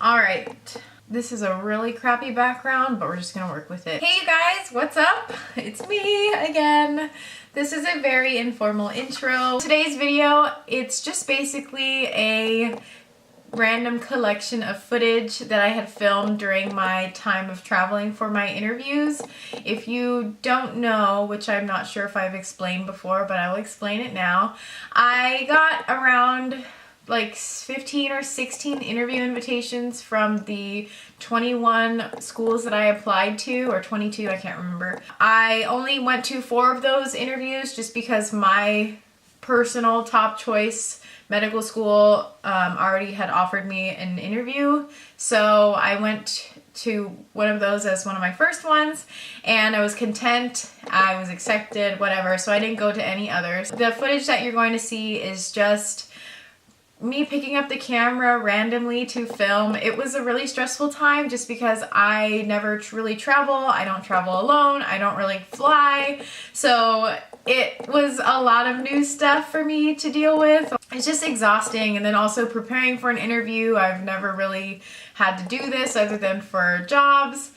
All right. This is a really crappy background, but we're just gonna work with it. Hey you guys, what's up? It's me again. This is a very informal intro. Today's video, it's just basically a random collection of footage that I had filmed during my time of traveling for my interviews. If you don't know, which I'm not sure if I've explained before, but I will explain it now. I got around like 15 or 16 interview invitations from the 21 schools that I applied to, or 22, I can't remember. I only went to 4 of those interviews just because my personal top choice medical school already had offered me an interview. So I went to one of those as one of my first ones, and I was content, I was accepted, whatever, so I didn't go to any others. The footage that you're going to see is just me picking up the camera randomly to film. It was a really stressful time just because I never really travel. I don't travel alone. I don't really fly. So it was a lot of new stuff for me to deal with. It's just exhausting. And then also preparing for an interview. I've never really had to do this other than for jobs.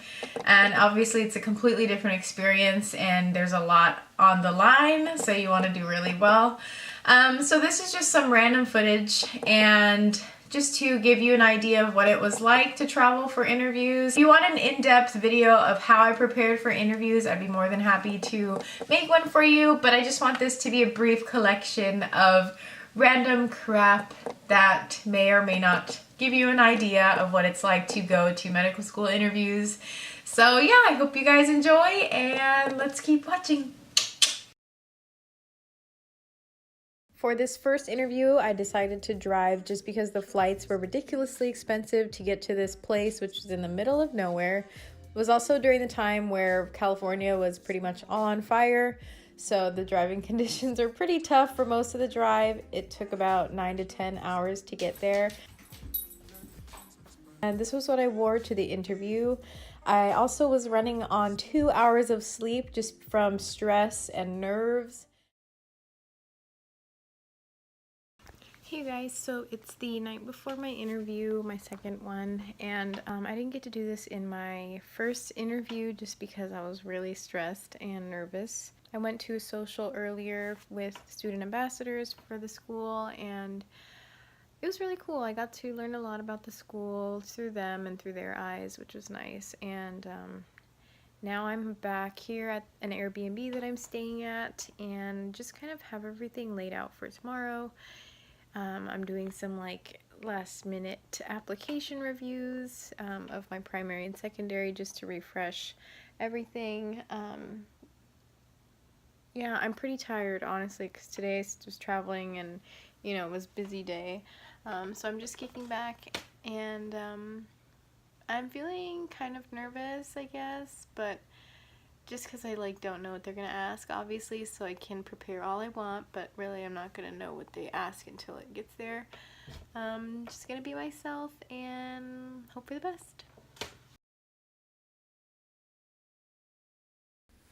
And obviously it's a completely different experience and there's a lot on the line. So you want to do really well. So this is just some random footage and just to give you an idea of what it was like to travel for interviews. If you want an in-depth video of how I prepared for interviews, I'd be more than happy to make one for you, but I just want this to be a brief collection of random crap that may or may not give you an idea of what it's like to go to medical school interviews. So yeah, I hope you guys enjoy and let's keep watching. For this first interview, I decided to drive just because the flights were ridiculously expensive to get to this place, which is in the middle of nowhere. It was also during the time where California was pretty much all on fire, so the driving conditions are pretty tough for most of the drive. It took about 9 to 10 hours to get there. And this was what I wore to the interview. I also was running on 2 hours of sleep just from stress and nerves. Hey guys, so it's the night before my interview, my second one, and I didn't get to do this in my first interview just because I was really stressed and nervous. I went to a social earlier with student ambassadors for the school and it was really cool. I got to learn a lot about the school through them and through their eyes, which was nice. And now I'm back here at an Airbnb that I'm staying at and just kind of have everything laid out for tomorrow. I'm doing some like last minute application reviews of my primary and secondary just to refresh everything. Yeah, I'm pretty tired honestly because today I was traveling and you know it was a busy day. So I'm just kicking back and I'm feeling kind of nervous I guess, but just because I like don't know what they're gonna ask obviously, so I can prepare all I want, but really I'm not gonna know what they ask until it gets there. Just gonna be myself and hope for the best.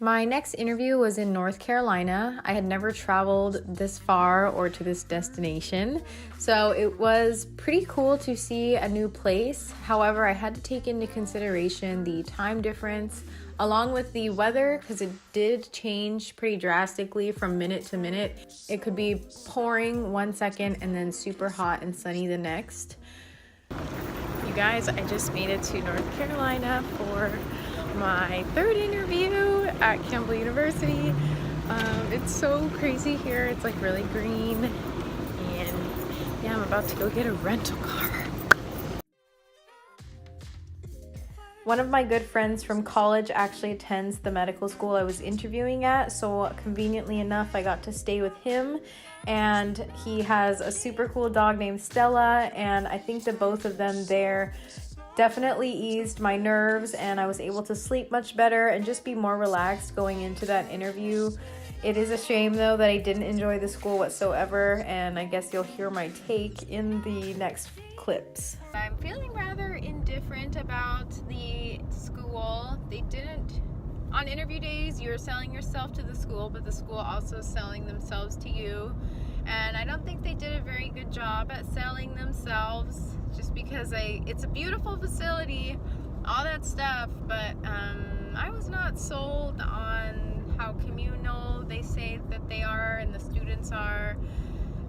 My next interview was in North Carolina. I had never traveled this far or to this destination, so it was pretty cool to see a new place. However, I had to take into consideration the time difference along with the weather because it did change pretty drastically from minute to minute. It could be pouring 1 second and then super hot and sunny the next. You guys, I just made it to North Carolina for my third interview at Campbell University. It's so crazy here. It's like really green and yeah, I'm about to go get a rental car. One of my good friends from college actually attends the medical school I was interviewing at, so conveniently enough I got to stay with him, and he has a super cool dog named Stella, and I think that both of them there definitely eased my nerves and I was able to sleep much better and just be more relaxed going into that interview. It is a shame though that I didn't enjoy the school whatsoever, and I guess you'll hear my take in the next clips. I'm feeling rather indifferent about the school. They didn't, on interview days you're selling yourself to the school, but the school also selling themselves to you. and I don't think they did a very good job at selling themselves, just because it's a beautiful facility, all that stuff, but I was not sold on how communal they say that they are and the students are.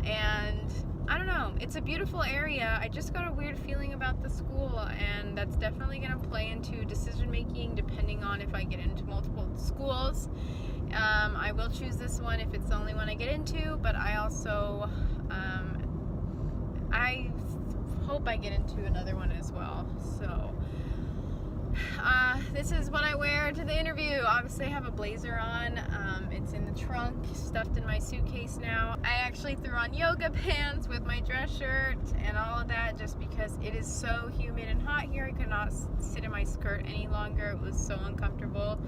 And I don't know, it's a beautiful area. I just got a weird feeling about the school, and that's definitely going to play into decision making depending on if I get into multiple schools. I will choose this one if it's the only one I get into, but I also I hope I get into another one as well. So this is what I wear to the interview. Obviously I have a blazer on. It's in the trunk, stuffed in my suitcase now. I actually threw on yoga pants with my dress shirt and all of that just because it is so humid and hot here. I could not sit in my skirt any longer. It was so uncomfortable.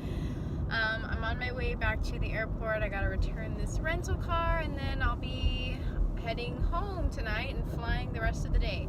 I'm on my way back to the airport. I gotta return this rental car, and then I'll be heading home tonight and flying the rest of the day.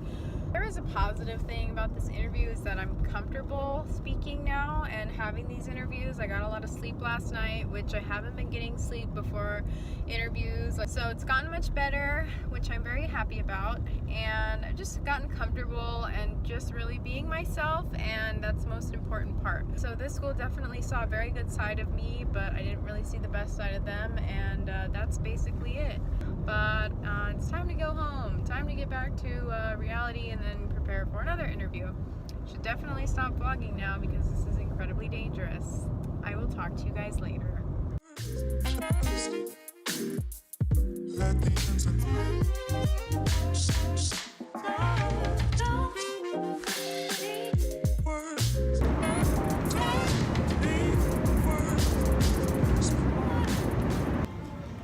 There is a positive thing about this interview is that I'm comfortable speaking now and having these interviews. I got a lot of sleep last night, which I haven't been getting sleep before interviews. So it's gotten much better, which I'm very happy about. And I've just gotten comfortable and just really being myself, and that's the most important part. So this school definitely saw a very good side of me, but I didn't really see the best side of them, and that's basically it. But it's time to go home, time to get back to reality and then prepare for another interview. Should definitely stop vlogging now because this is incredibly dangerous. I will talk to you guys later.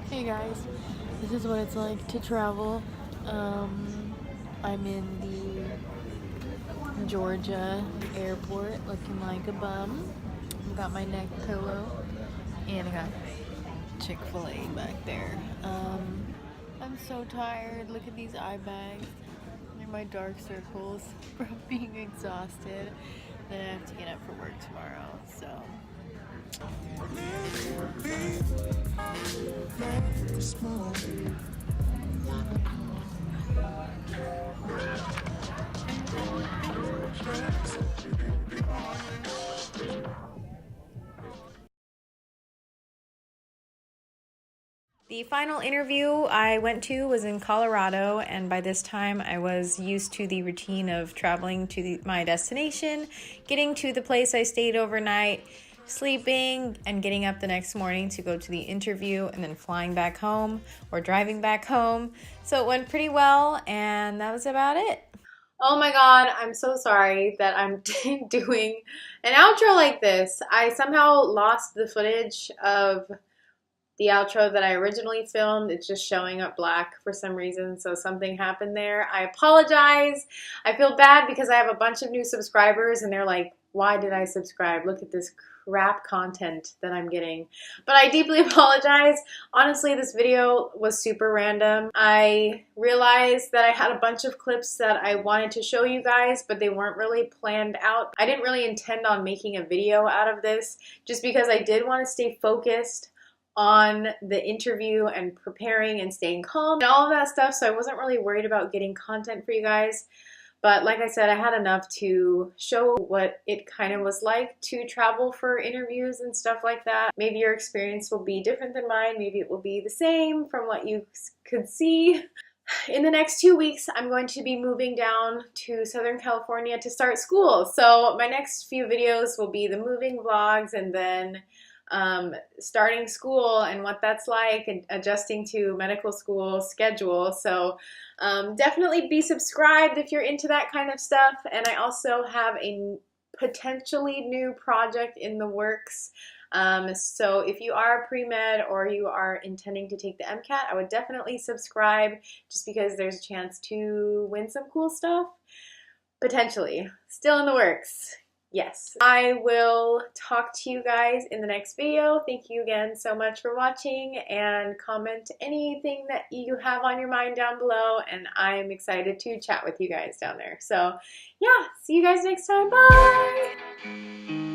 Hey guys, this is what it's like to travel. I'm in the Georgia airport looking like a bum. I've got my neck pillow and I got Chick-fil-A back there. I'm so tired. Look at these eye bags. They're my dark circles from being exhausted. Then I have to get up for work tomorrow, so. The final interview I went to was in Colorado, and by this time I was used to the routine of traveling to my destination, getting to the place I stayed overnight, sleeping, and getting up the next morning to go to the interview, and then flying back home or driving back home. So it went pretty well, and that was about it. Oh my god, I'm so sorry that I'm doing an outro like this. I somehow lost the footage of the outro that I originally filmed. It's just showing up black for some reason, so something happened there. I apologize. I feel bad because I have a bunch of new subscribers and they're like, why did I subscribe? Look at this crap content that I'm getting. But I deeply apologize. Honestly, this video was super random. I realized that I had a bunch of clips that I wanted to show you guys, but they weren't really planned out. I didn't really intend on making a video out of this, just because I did want to stay focused on the interview and preparing and staying calm and all of that stuff, so I wasn't really worried about getting content for you guys. But like I said, I had enough to show what it kind of was like to travel for interviews and stuff like that. Maybe your experience will be different than mine. Maybe it will be the same from what you could see. In the next 2 weeks, I'm going to be moving down to Southern California to start school. So my next few videos will be the moving vlogs, and then starting school and what that's like, and adjusting to medical school schedule. So definitely be subscribed if you're into that kind of stuff. And I also have a potentially new project in the works. So if you are pre-med or you are intending to take the MCAT, I would definitely subscribe, just because there's a chance to win some cool stuff. Potentially. Still in the works. Yes. I will talk to you guys in the next video. Thank you again so much for watching, and comment anything that you have on your mind down below, and I'm excited to chat with you guys down there. So yeah, see you guys next time. Bye!